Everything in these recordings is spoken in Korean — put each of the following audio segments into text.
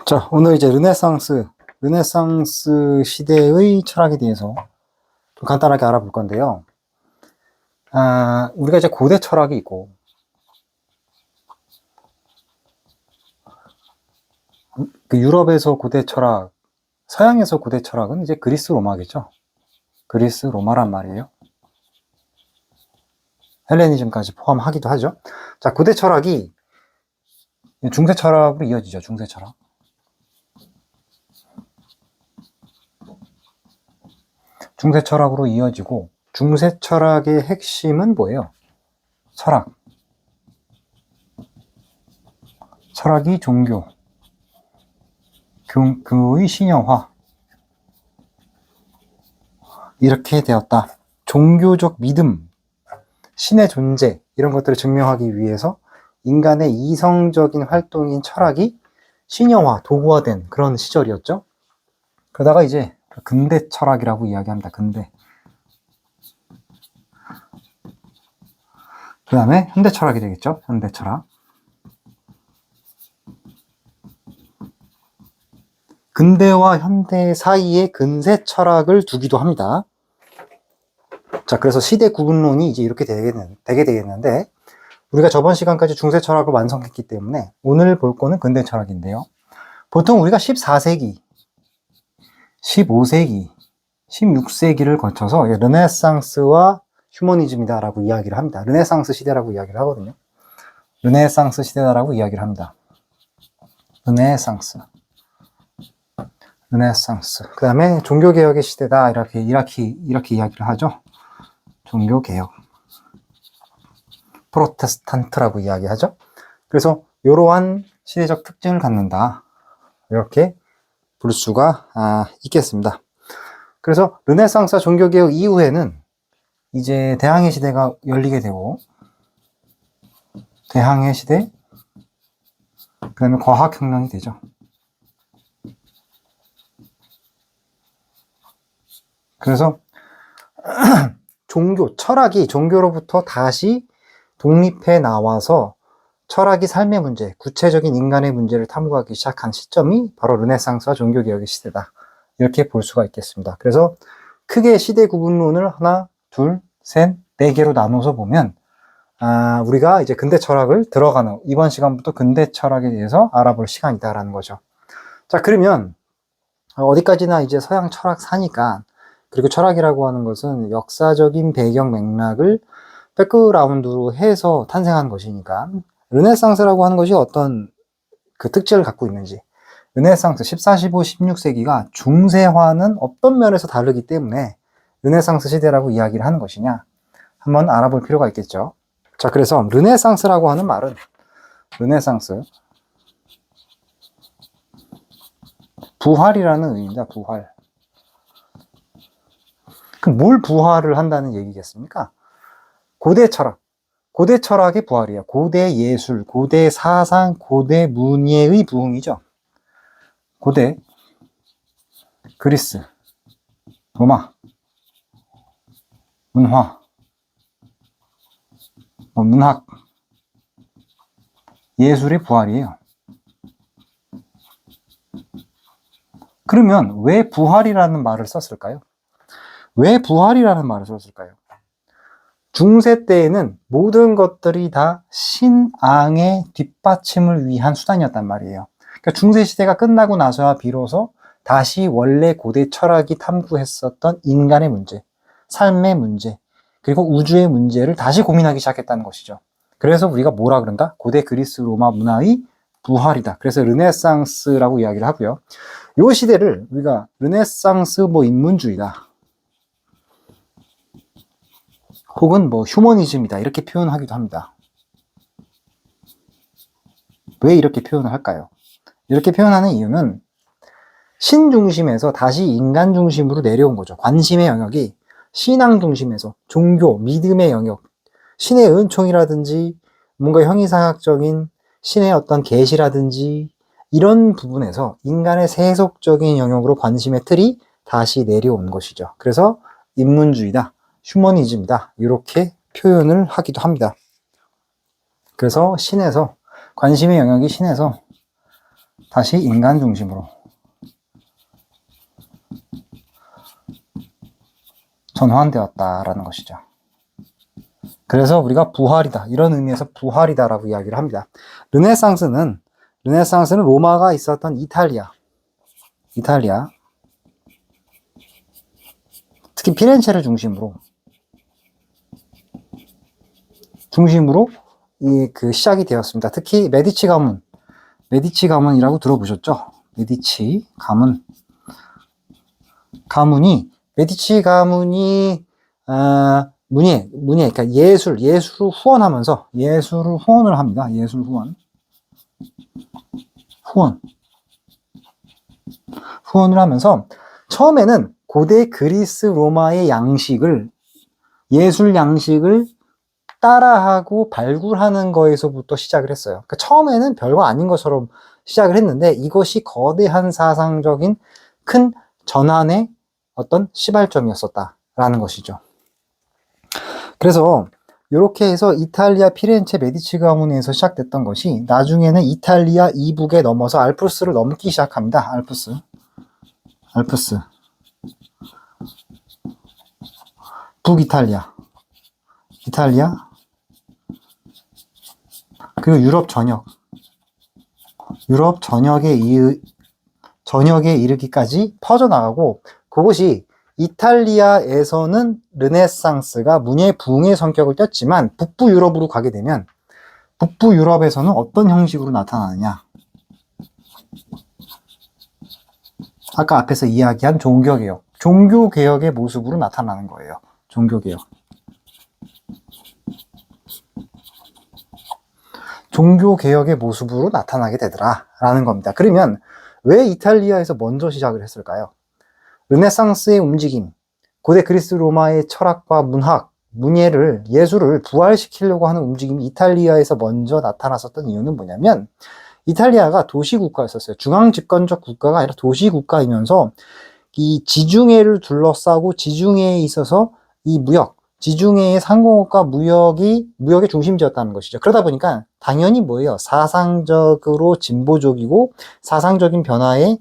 자, 오늘 이제 르네상스 시대의 철학에 대해서 좀 간단하게 알아볼 건데요. 우리가 이제 고대 철학이 있고, 그 유럽에서 고대 철학, 서양에서 고대 철학은 이제 그리스 로마겠죠. 그리스 로마란 말이에요. 헬레니즘까지 포함하기도 하죠. 자, 고대 철학이 중세 철학으로 이어지죠. 중세 철학. 중세 철학으로 이어지고, 중세 철학의 핵심은 뭐예요? 철학. 철학이 종교, 그의 신형화. 이렇게 되었다. 종교적 믿음, 신의 존재, 이런 것들을 증명하기 위해서 인간의 이성적인 활동인 철학이 신형화, 도구화된 그런 시절이었죠. 그러다가 이제 근대 철학이라고 이야기합니다. 근대. 그 다음에 현대 철학이 되겠죠. 현대 철학. 근대와 현대 사이에 근세 철학을 두기도 합니다. 자, 그래서 시대 구분론이 이제 이렇게 되게 되겠는데, 우리가 저번 시간까지 중세 철학을 완성했기 때문에 오늘 볼 거는 근대 철학인데요. 보통 우리가 14세기, 15세기, 16세기를 거쳐서 르네상스와 휴머니즘이다라고 이야기를 합니다. 르네상스 시대라고 이야기를 하거든요. 르네상스 시대다라고 이야기를 합니다. 르네상스. 그 다음에 종교개혁의 시대다, 이렇게 이야기를 하죠. 종교개혁. 프로테스탄트라고 이야기하죠. 그래서 이러한 시대적 특징을 갖는다. 이렇게 볼 수가 있겠습니다. 그래서 르네상스와 종교개혁 이후에는 이제 대항해 시대가 열리게 되고, 대항해 시대, 그 다음에 과학혁명이 되죠. 그래서 철학이 종교로부터 다시 독립해 나와서 철학이 삶의 문제, 구체적인 인간의 문제를 탐구하기 시작한 시점이 바로 르네상스와 종교개혁의 시대다. 이렇게 볼 수가 있겠습니다. 그래서 크게 시대 구분론을 하나, 둘, 셋, 네 개로 나눠서 보면 우리가 이제 근대 철학을 들어가는, 이번 시간부터 근대 철학에 대해서 알아볼 시간이다라는 거죠. 자, 그러면 어디까지나 이제 서양 철학사니까, 그리고 철학이라고 하는 것은 역사적인 배경 맥락을 백그라운드로 해서 탄생한 것이니까, 르네상스라고 하는 것이 어떤 그 특징을 갖고 있는지, 르네상스 14, 15, 16세기가 중세화는 어떤 면에서 다르기 때문에 르네상스 시대라고 이야기를 하는 것이냐, 한번 알아볼 필요가 있겠죠. 자, 그래서 르네상스라고 하는 말은, 르네상스, 부활이라는 의미입니다. 부활. 그럼 뭘 부활을 한다는 얘기겠습니까? 고대 철학의 부활이에요. 고대 예술, 고대 사상, 고대 문예의 부흥이죠. 고대 그리스, 로마, 문화, 문학, 예술의 부활이에요. 그러면 왜 부활이라는 말을 썼을까요? 왜 부활이라는 말을 썼을까요? 중세 때에는 모든 것들이 다 신앙의 뒷받침을 위한 수단이었단 말이에요. 그러니까 중세 시대가 끝나고 나서야 비로소 다시 원래 고대 철학이 탐구했었던 인간의 문제, 삶의 문제, 그리고 우주의 문제를 다시 고민하기 시작했다는 것이죠. 그래서 우리가 뭐라 그런다? 고대 그리스 로마 문화의 부활이다. 그래서 르네상스라고 이야기를 하고요. 이 시대를 우리가 르네상스 인문주의다, 혹은 휴머니즘이다, 이렇게 표현하기도 합니다. 왜 이렇게 표현을 할까요? 이렇게 표현하는 이유는 신 중심에서 다시 인간 중심으로 내려온 거죠. 관심의 영역이 신앙 중심에서 종교, 믿음의 영역, 신의 은총이라든지 뭔가 형이상학적인 신의 어떤 계시라든지 이런 부분에서 인간의 세속적인 영역으로 관심의 틀이 다시 내려온 것이죠. 그래서 인문주의다, 휴머니즘이다, 이렇게 표현을 하기도 합니다. 그래서 신에서, 관심의 영역이 신에서 다시 인간 중심으로 전환되었다라는 것이죠. 그래서 우리가 부활이다, 이런 의미에서 부활이다라고 이야기를 합니다. 르네상스는 로마가 있었던 이탈리아, 특히 피렌체를 중심으로 시작이 되었습니다. 특히 메디치 가문이라고 들어보셨죠? 메디치 가문이 그러니까 예술을 후원을 합니다. 후원을 하면서 처음에는 고대 그리스 로마의 예술 양식을 따라하고 발굴하는 거에서부터 시작을 했어요. 그러니까 처음에는 별거 아닌 것처럼 시작을 했는데 이것이 거대한 사상적인 큰 전환의 어떤 시발점이었었다라는 것이죠. 그래서 이렇게 해서 이탈리아 피렌체 메디치 가문에서 시작됐던 것이 나중에는 이탈리아 이북에 넘어서 알프스를 넘기 시작합니다. 알프스. 북이탈리아. 그리고 유럽 전역에 이르기까지 퍼져나가고, 그것이 이탈리아에서는 르네상스가 문예 부흥의 성격을 띄었지만 북부 유럽으로 가게 되면 북부 유럽에서는 어떤 형식으로 나타나느냐, 아까 앞에서 이야기한 종교개혁의 모습으로 나타나는 거예요. 종교개혁의 모습으로 나타나게 되더라 라는 겁니다. 그러면 왜 이탈리아에서 먼저 시작을 했을까요? 르네상스의 움직임, 고대 그리스 로마의 철학과 예술을 부활시키려고 하는 움직임이 이탈리아에서 먼저 나타났었던 이유는 뭐냐면, 이탈리아가 도시국가였었어요. 중앙집권적 국가가 아니라 도시국가이면서 이 지중해를 둘러싸고 지중해에 있어서 지중해의 상공업과 무역의 중심지였다는 것이죠. 그러다 보니까 당연히 사상적으로 진보적이고 사상적인 변화에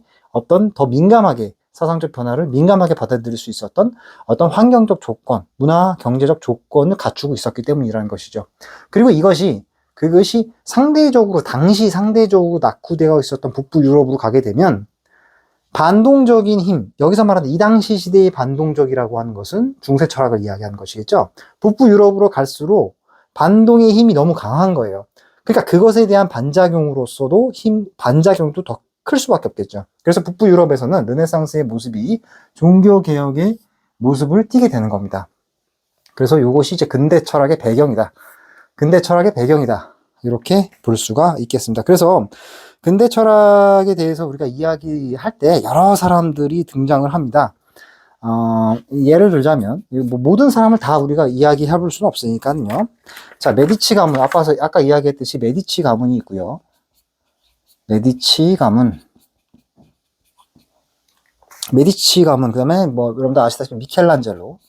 사상적 변화를 민감하게 받아들일 수 있었던 어떤 환경적 조건, 문화, 경제적 조건을 갖추고 있었기 때문이라는 것이죠. 그리고 그것이 당시 상대적으로 낙후되어 있었던 북부 유럽으로 가게 되면 반동적인 힘, 여기서 말하는 이 당시 시대의 반동적이라고 하는 것은 중세 철학을 이야기하는 것이겠죠. 북부 유럽으로 갈수록 반동의 힘이 너무 강한 거예요. 그러니까 그것에 대한 반작용도 더 클 수밖에 없겠죠. 그래서 북부 유럽에서는 르네상스의 모습이 종교개혁의 모습을 띠게 되는 겁니다. 그래서 이것이 이제 근대 철학의 배경이다. 이렇게 볼 수가 있겠습니다. 그래서 근대 철학에 대해서 우리가 이야기할 때 여러 사람들이 등장을 합니다. 예를 들자면, 모든 사람을 다 우리가 이야기해 볼 수는 없으니까요. 자, 메디치 가문, 아까 이야기했듯이 메디치 가문이 있고요. 메디치 가문, 그 다음에 여러분들 아시다시피 미켈란젤로,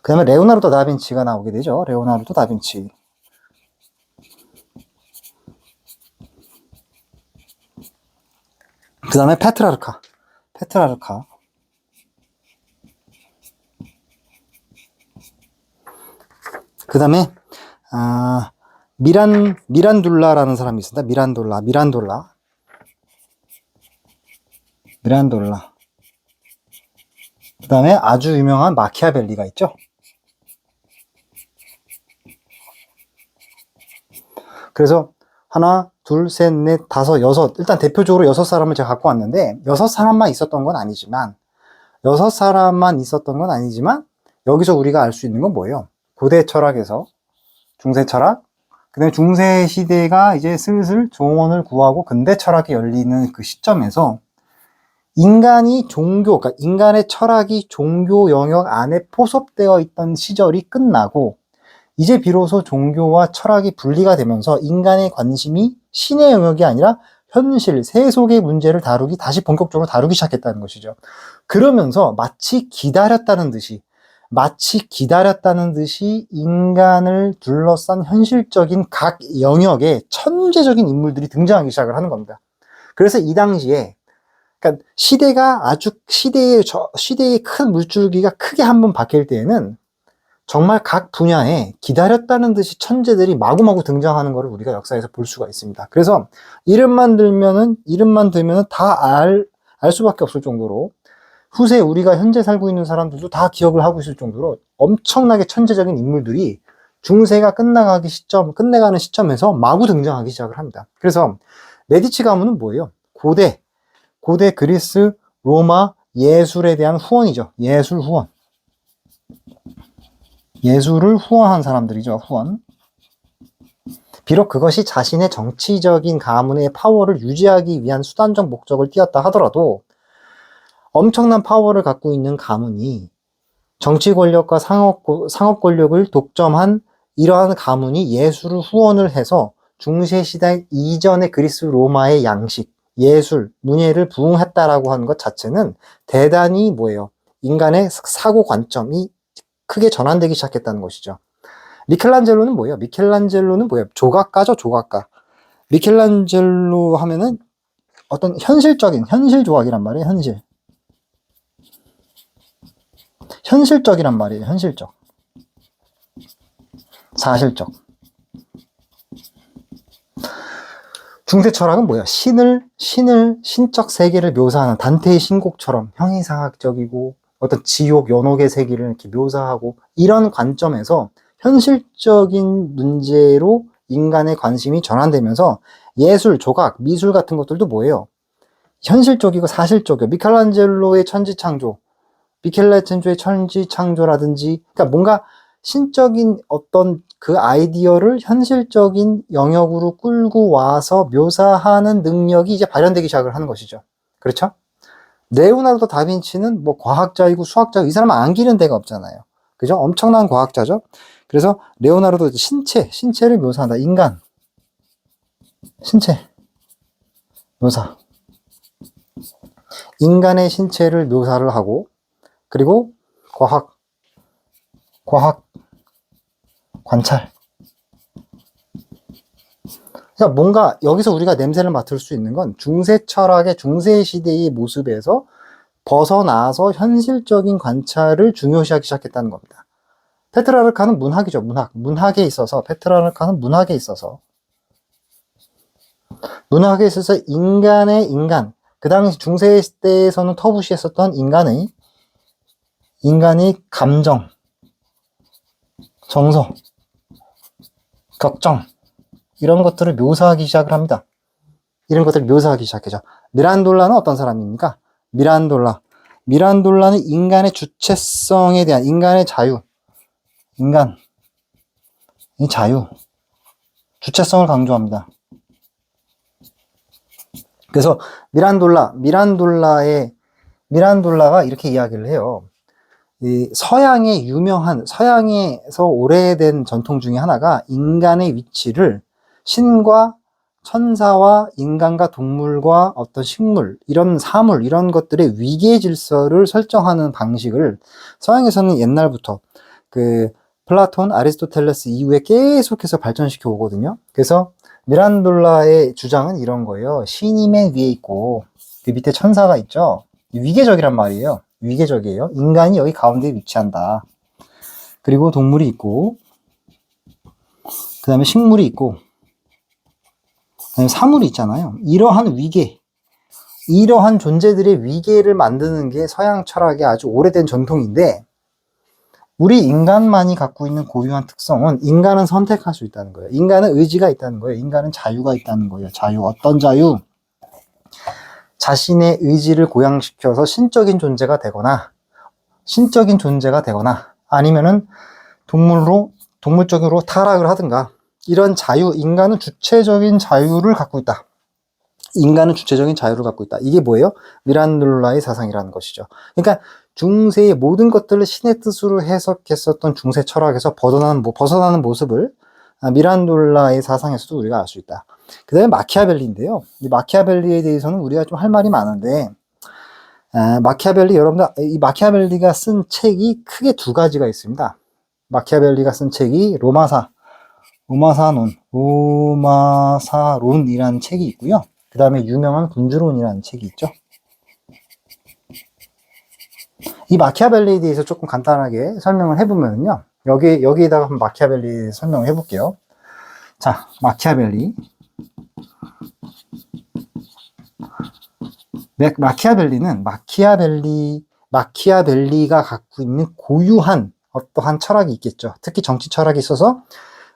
그 다음에 레오나르도 다빈치가 나오게 되죠. 레오나르도 다빈치. 그 다음에 페트라르카. 그 다음에 미란둘라라는 사람이 있습니다. 미란돌라. 그 다음에 아주 유명한 마키아벨리가 있죠. 그래서 하나, 둘, 셋, 넷, 다섯, 여섯, 일단 대표적으로 6사람을 제가 갖고 왔는데 6사람만 있었던 건 아니지만 여기서 우리가 알 수 있는 건 뭐예요? 고대 철학에서 중세 철학, 그 다음에 중세 시대가 이제 슬슬 종언을 구하고 근대 철학이 열리는 그 시점에서 그러니까 인간의 철학이 종교 영역 안에 포섭되어 있던 시절이 끝나고 이제 비로소 종교와 철학이 분리가 되면서 인간의 관심이 신의 영역이 아니라 현실, 세속의 문제를 다시 본격적으로 다루기 시작했다는 것이죠. 그러면서 마치 기다렸다는 듯이 마치 기다렸다는 듯이 인간을 둘러싼 현실적인 각 영역의 천재적인 인물들이 등장하기 시작을 하는 겁니다. 그래서 이 당시에, 그러니까 시대의 큰 물줄기가 크게 한번 바뀔 때에는 정말 각 분야에 기다렸다는 듯이 천재들이 마구마구 등장하는 것을 우리가 역사에서 볼 수가 있습니다. 그래서 이름만 들면은 다 알 수밖에 없을 정도로, 후세 우리가 현재 살고 있는 사람들도 다 기억을 하고 있을 정도로 엄청나게 천재적인 인물들이 중세가 끝내가는 시점에서 마구 등장하기 시작을 합니다. 그래서 메디치 가문은 뭐예요? 고대 그리스, 로마 예술에 대한 후원이죠. 예술 후원. 예술을 후원한 사람들이죠. 후원. 비록 그것이 자신의 정치적인 가문의 파워를 유지하기 위한 수단적 목적을 띄었다 하더라도 엄청난 파워를 갖고 있는 가문이, 정치 권력과 상업 권력을 독점한 이러한 가문이 예술을 후원을 해서 중세시대 이전의 그리스 로마의 양식, 예술, 문예를 부흥했다라고 하는 것 자체는 대단히 뭐예요? 인간의 사고 관점이 크게 전환되기 시작했다는 것이죠. 미켈란젤로는 뭐예요? 조각가죠, 조각가. 미켈란젤로 하면은 어떤 현실 조각이란 말이에요, 현실적이란 말이에요, 현실적. 사실적. 중세 철학은 뭐야? 신적 세계를 묘사하는 단테의 신곡처럼 형이상학적이고 어떤 지옥, 연옥의 세계를 이렇게 묘사하고, 이런 관점에서 현실적인 문제로 인간의 관심이 전환되면서 예술, 조각, 미술 같은 것들도 뭐예요? 현실적이고 사실적이고, 미켈란젤로의 천지창조라든지, 그러니까 뭔가 신적인 어떤 그 아이디어를 현실적인 영역으로 끌고 와서 묘사하는 능력이 이제 발현되기 시작을 하는 것이죠. 그렇죠? 레오나르도 다빈치는 뭐 과학자이고 수학자이고, 이 사람은 안기는 데가 없잖아요. 그죠? 엄청난 과학자죠. 그래서 레오나르도 신체를 묘사한다. 인간, 신체 묘사. 인간의 신체를 묘사를 하고, 그리고 과학 관찰. 그러니까 뭔가 여기서 우리가 냄새를 맡을 수 있는 건 중세 시대의 모습에서 벗어나서 현실적인 관찰을 중요시하기 시작했다는 겁니다. 페트라르카는 문학이죠. 문학에 있어서 인간, 그 당시 중세 시대에서는 터부시했었던 인간의 감정, 정서, 걱정, 이런 것들을 묘사하기 시작을 합니다. 이런 것들을 묘사하기 시작하죠. 미란돌라는 어떤 사람입니까? 미란돌라는 인간의 주체성에 대한, 인간의 자유, 주체성을 강조합니다. 그래서 미란돌라가 이렇게 이야기를 해요. 이 서양에서 오래된 전통 중에 하나가 인간의 위치를 신과 천사와 인간과 동물과 어떤 식물, 이런 사물, 이런 것들의 위계 질서를 설정하는 방식을 서양에서는 옛날부터 그 플라톤, 아리스토텔레스 이후에 계속해서 발전시켜 오거든요. 그래서 미란돌라의 주장은 이런 거예요. 신이 맨 위에 있고 그 밑에 천사가 있죠. 위계적이란 말이에요. 위계적이에요. 인간이 여기 가운데에 위치한다. 그리고 동물이 있고, 그 다음에 식물이 있고, 그 다음에 사물이 있잖아요. 이러한 존재들의 위계를 만드는 게 서양 철학의 아주 오래된 전통인데, 우리 인간만이 갖고 있는 고유한 특성은 인간은 선택할 수 있다는 거예요. 인간은 의지가 있다는 거예요. 인간은 자유가 있다는 거예요. 어떤 자유? 자신의 의지를 고양시켜서 신적인 존재가 되거나 아니면은 동물적으로 타락을 하든가, 이런 자유, 인간은 주체적인 자유를 갖고 있다. 이게 뭐예요? 미란돌라의 사상이라는 것이죠. 그러니까 중세의 모든 것들을 신의 뜻으로 해석했었던 중세 철학에서 벗어나는 모습을 미란돌라의 사상에서도 우리가 알 수 있다. 그 다음에 마키아벨리인데요. 이 마키아벨리에 대해서는 우리가 좀 할 말이 많은데, 마키아벨리, 여러분들, 이 마키아벨리가 쓴 책이 크게 두 가지가 있습니다. 마키아벨리가 쓴 책이 로마사론이라는 책이 있고요. 그 다음에 유명한 군주론이라는 책이 있죠. 이 마키아벨리에 대해서 조금 간단하게 설명을 해보면요. 여기에다가 한번 마키아벨리 설명을 해볼게요. 자, 마키아벨리가 갖고 있는 고유한 어떠한 철학이 있겠죠. 특히 정치 철학이 있어서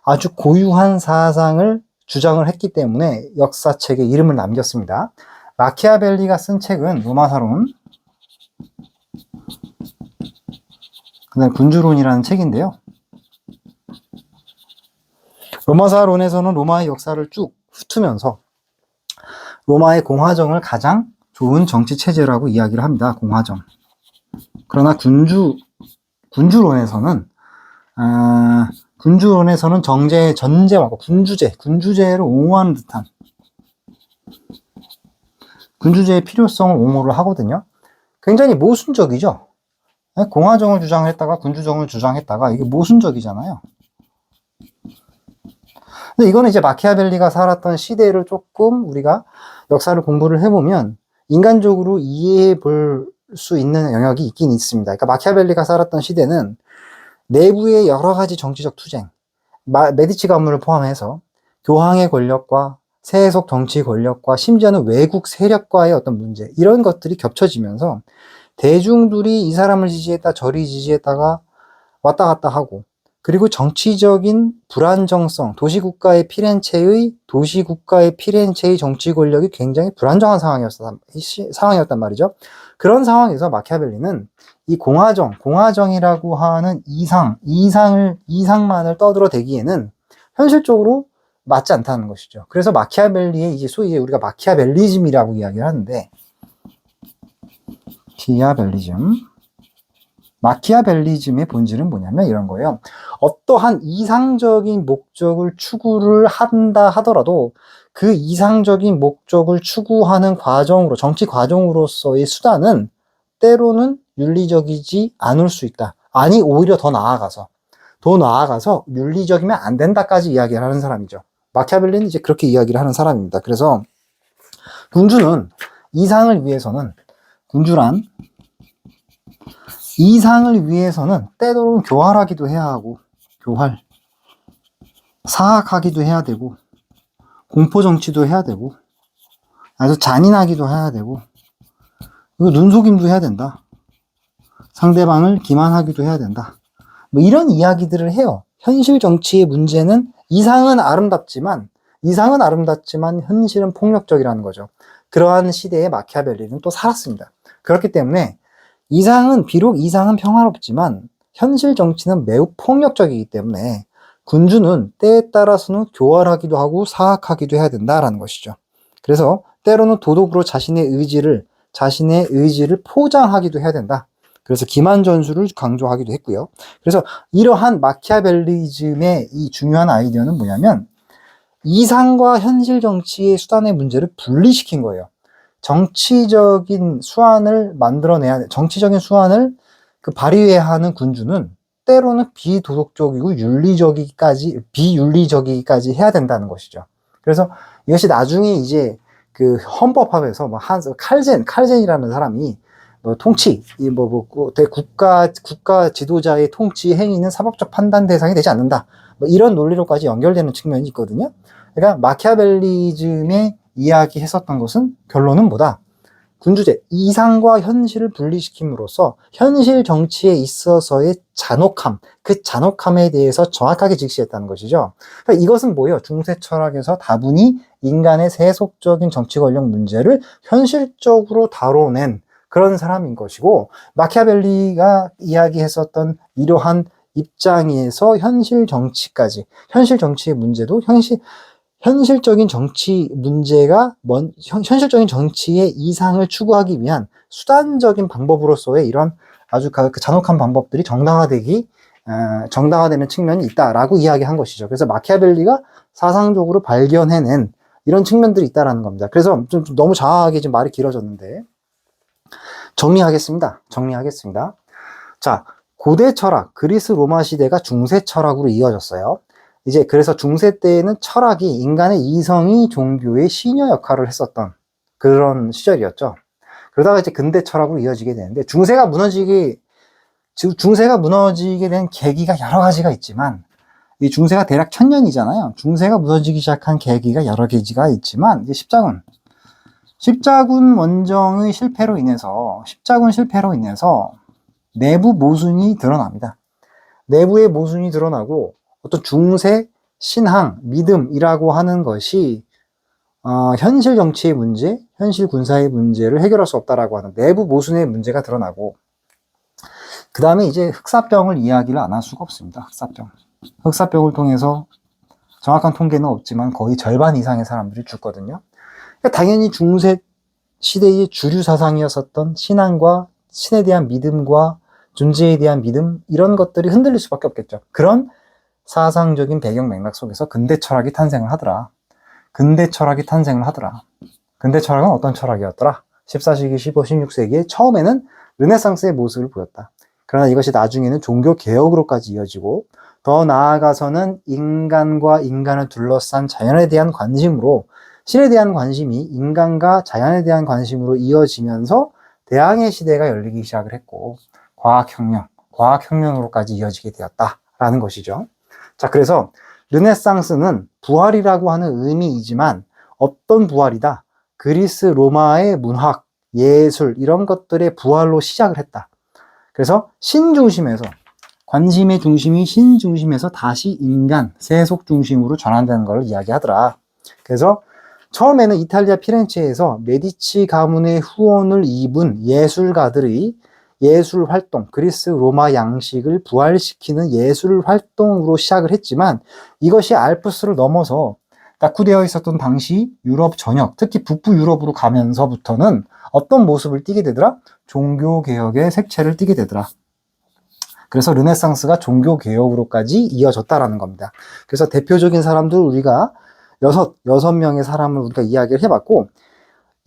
아주 고유한 사상을 주장을 했기 때문에 역사책에 이름을 남겼습니다. 마키아벨리가 쓴 책은 로마사론, 그다음 군주론이라는 책인데요. 로마사론에서는 로마의 역사를 쭉 훑으면서 로마의 공화정을 가장 좋은 정치 체제라고 이야기를 합니다. 공화정. 그러나 군주론에서는 전제와 군주제를 옹호하는 듯한 군주제의 필요성을 옹호를 하거든요. 굉장히 모순적이죠. 공화정을 주장했다가 군주정을 주장했다가 이게 모순적이잖아요. 근데 이거는 이제 마키아벨리가 살았던 시대를 조금 우리가 역사를 공부를 해보면 인간적으로 이해해 볼 수 있는 영역이 있긴 있습니다. 그러니까 마키아벨리가 살았던 시대는 내부의 여러 가지 정치적 투쟁, 메디치 가문을 포함해서 교황의 권력과 세속 정치 권력과 심지어는 외국 세력과의 어떤 문제, 이런 것들이 겹쳐지면서 대중들이 이 사람을 지지했다 저리 지지했다가 왔다 갔다 하고, 그리고 정치적인 불안정성, 도시국가의 피렌체의 정치 권력이 굉장히 불안정한 상황이었단 말이죠. 그런 상황에서 마키아벨리는 이 공화정이라고 하는 이상만을 떠들어대기에는 현실적으로 맞지 않다는 것이죠. 그래서 마키아벨리의 이제 소위 우리가 마키아벨리즘이라고 이야기를 하는데, 마키아벨리즘의 본질은 뭐냐면 이런 거예요. 어떠한 이상적인 목적을 추구를 한다 하더라도 그 이상적인 목적을 추구하는 정치 과정으로서의 수단은 때로는 윤리적이지 않을 수 있다. 아니, 오히려 더 나아가서 윤리적이면 안 된다까지 이야기를 하는 사람이죠. 마키아벨리는 이제 그렇게 이야기를 하는 사람입니다. 그래서 이상을 위해서는 때로는 교활하기도 해야 하고, 사악하기도 해야 되고, 공포정치도 해야 되고, 아주 잔인하기도 해야 되고, 그리고 눈속임도 해야 된다. 상대방을 기만하기도 해야 된다. 뭐 이런 이야기들을 해요. 현실 정치의 문제는 이상은 아름답지만 현실은 폭력적이라는 거죠. 그러한 시대에 마키아벨리는 또 살았습니다. 그렇기 때문에 비록 이상은 평화롭지만 현실 정치는 매우 폭력적이기 때문에 군주는 때에 따라서는 교활하기도 하고 사악하기도 해야 된다라는 것이죠. 그래서 때로는 도덕으로 자신의 의지를 포장하기도 해야 된다. 그래서 기만 전술을 강조하기도 했고요. 그래서 이러한 마키아벨리즘의 이 중요한 아이디어는 뭐냐면 이상과 현실 정치의 수단의 문제를 분리시킨 거예요. 정치적인 수완을 발휘해야 하는 군주는 때로는 비도덕적이고 비윤리적이기까지 해야 된다는 것이죠. 그래서 이것이 나중에 이제 그 헌법학에서 칼젠이라는 사람이 국가 지도자의 통치 행위는 사법적 판단 대상이 되지 않는다. 이런 논리로까지 연결되는 측면이 있거든요. 그러니까 마키아벨리즘의 이야기했었던 것은 결론은 뭐다? 군주제, 이상과 현실을 분리시킴으로써 현실 정치에 있어서의 그 잔혹함에 대해서 정확하게 직시했다는 것이죠. 그러니까 이것은 뭐예요? 중세 철학에서 다분히 인간의 세속적인 정치 권력 문제를 현실적으로 다뤄낸 그런 사람인 것이고, 마키아벨리가 이야기했었던 이러한 입장에서 현실 정치의 문제도 현실적인 정치의 이상을 추구하기 위한 수단적인 방법으로서의 이런 아주 그 잔혹한 방법들이 정당화되는 측면이 있다라고 이야기한 것이죠. 그래서 마키아벨리가 사상적으로 발견해낸 이런 측면들이 있다라는 겁니다. 그래서 좀 너무 장황하게 좀 말이 길어졌는데, 정리하겠습니다. 자, 고대 철학, 그리스 로마 시대가 중세 철학으로 이어졌어요. 이제 그래서 중세 때에는 철학이 인간의 이성이 종교의 시녀 역할을 했었던 그런 시절이었죠. 그러다가 이제 근대 철학으로 이어지게 되는데, 중세가 무너지게 된 계기가 여러 가지가 있지만, 이 중세가 대략 1000년이잖아요. 중세가 무너지기 시작한 계기가 여러 가지가 있지만, 이제 십자군 원정의 실패로 인해서 내부 모순이 드러납니다. 내부의 모순이 드러나고 어떤 중세 신앙, 믿음이라고 하는 것이 현실 정치의 문제, 현실 군사의 문제를 해결할 수 없다라고 하는 내부 모순의 문제가 드러나고, 그 다음에 이제 흑사병을 이야기를 안 할 수가 없습니다. 흑사병을 통해서 정확한 통계는 없지만 거의 절반 이상의 사람들이 죽거든요. 그러니까 당연히 중세 시대의 주류 사상이었었던 신앙과 신에 대한 믿음과 존재에 대한 믿음, 이런 것들이 흔들릴 수밖에 없겠죠. 그런 사상적인 배경 맥락 속에서 근대 철학이 탄생을 하더라. 근대 철학은 어떤 철학이었더라? 14세기, 15, 16세기에 처음에는 르네상스의 모습을 보였다. 그러나 이것이 나중에는 종교 개혁으로까지 이어지고, 더 나아가서는 인간과 인간을 둘러싼 자연에 대한 관심으로, 신에 대한 관심이 인간과 자연에 대한 관심으로 이어지면서 대항해 시대가 열리기 시작을 했고, 과학혁명으로까지 이어지게 되었다라는 것이죠. 자, 그래서 르네상스는 부활이라고 하는 의미이지만 어떤 부활이다? 그리스 로마의 문학, 예술 이런 것들의 부활로 시작을 했다. 그래서 관심의 중심이 신 중심에서 다시 인간, 세속 중심으로 전환되는 걸 이야기하더라. 그래서 처음에는 이탈리아 피렌체에서 메디치 가문의 후원을 입은 예술가들의 예술 활동, 그리스 로마 양식을 부활시키는 예술 활동으로 시작을 했지만, 이것이 알프스를 넘어서 낙후되어 있었던 당시 유럽 전역, 특히 북부 유럽으로 가면서부터는 어떤 모습을 띠게 되더라? 종교개혁의 색채를 띠게 되더라. 그래서 르네상스가 종교개혁으로까지 이어졌다라는 겁니다. 그래서 대표적인 사람들 우리가 여섯 명의 사람을 우리가 이야기를 해봤고,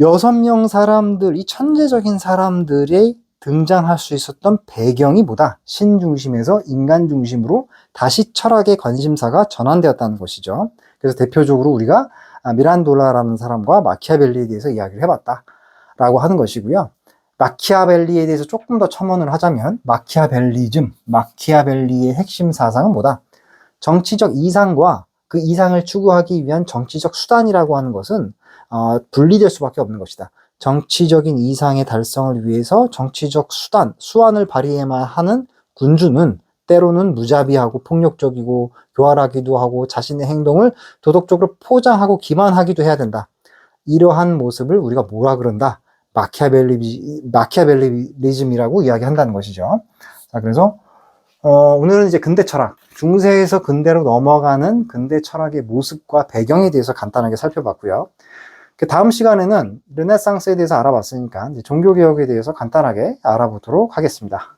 6명 사람들, 이 천재적인 사람들의 등장할 수 있었던 배경이 뭐다? 신 중심에서 인간 중심으로 다시 철학의 관심사가 전환되었다는 것이죠. 그래서 대표적으로 우리가 미란돌라라는 사람과 마키아벨리에 대해서 이야기를 해봤다 라고 하는 것이고요. 마키아벨리에 대해서 조금 더 첨언을 하자면, 마키아벨리의 핵심 사상은 뭐다? 정치적 이상과 그 이상을 추구하기 위한 정치적 수단이라고 하는 것은 분리될 수밖에 없는 것이다. 정치적인 이상의 달성을 위해서 정치적 수완을 발휘해야만 하는 군주는 때로는 무자비하고 폭력적이고 교활하기도 하고 자신의 행동을 도덕적으로 포장하고 기만하기도 해야 된다. 이러한 모습을 우리가 뭐라 그런다? 마키아벨리즘이라고 이야기한다는 것이죠. 자, 그래서 오늘은 이제 근대 철학, 중세에서 근대로 넘어가는 근대 철학의 모습과 배경에 대해서 간단하게 살펴봤고요. 다음 시간에는 르네상스에 대해서 알아봤으니까 이제 종교개혁에 대해서 간단하게 알아보도록 하겠습니다.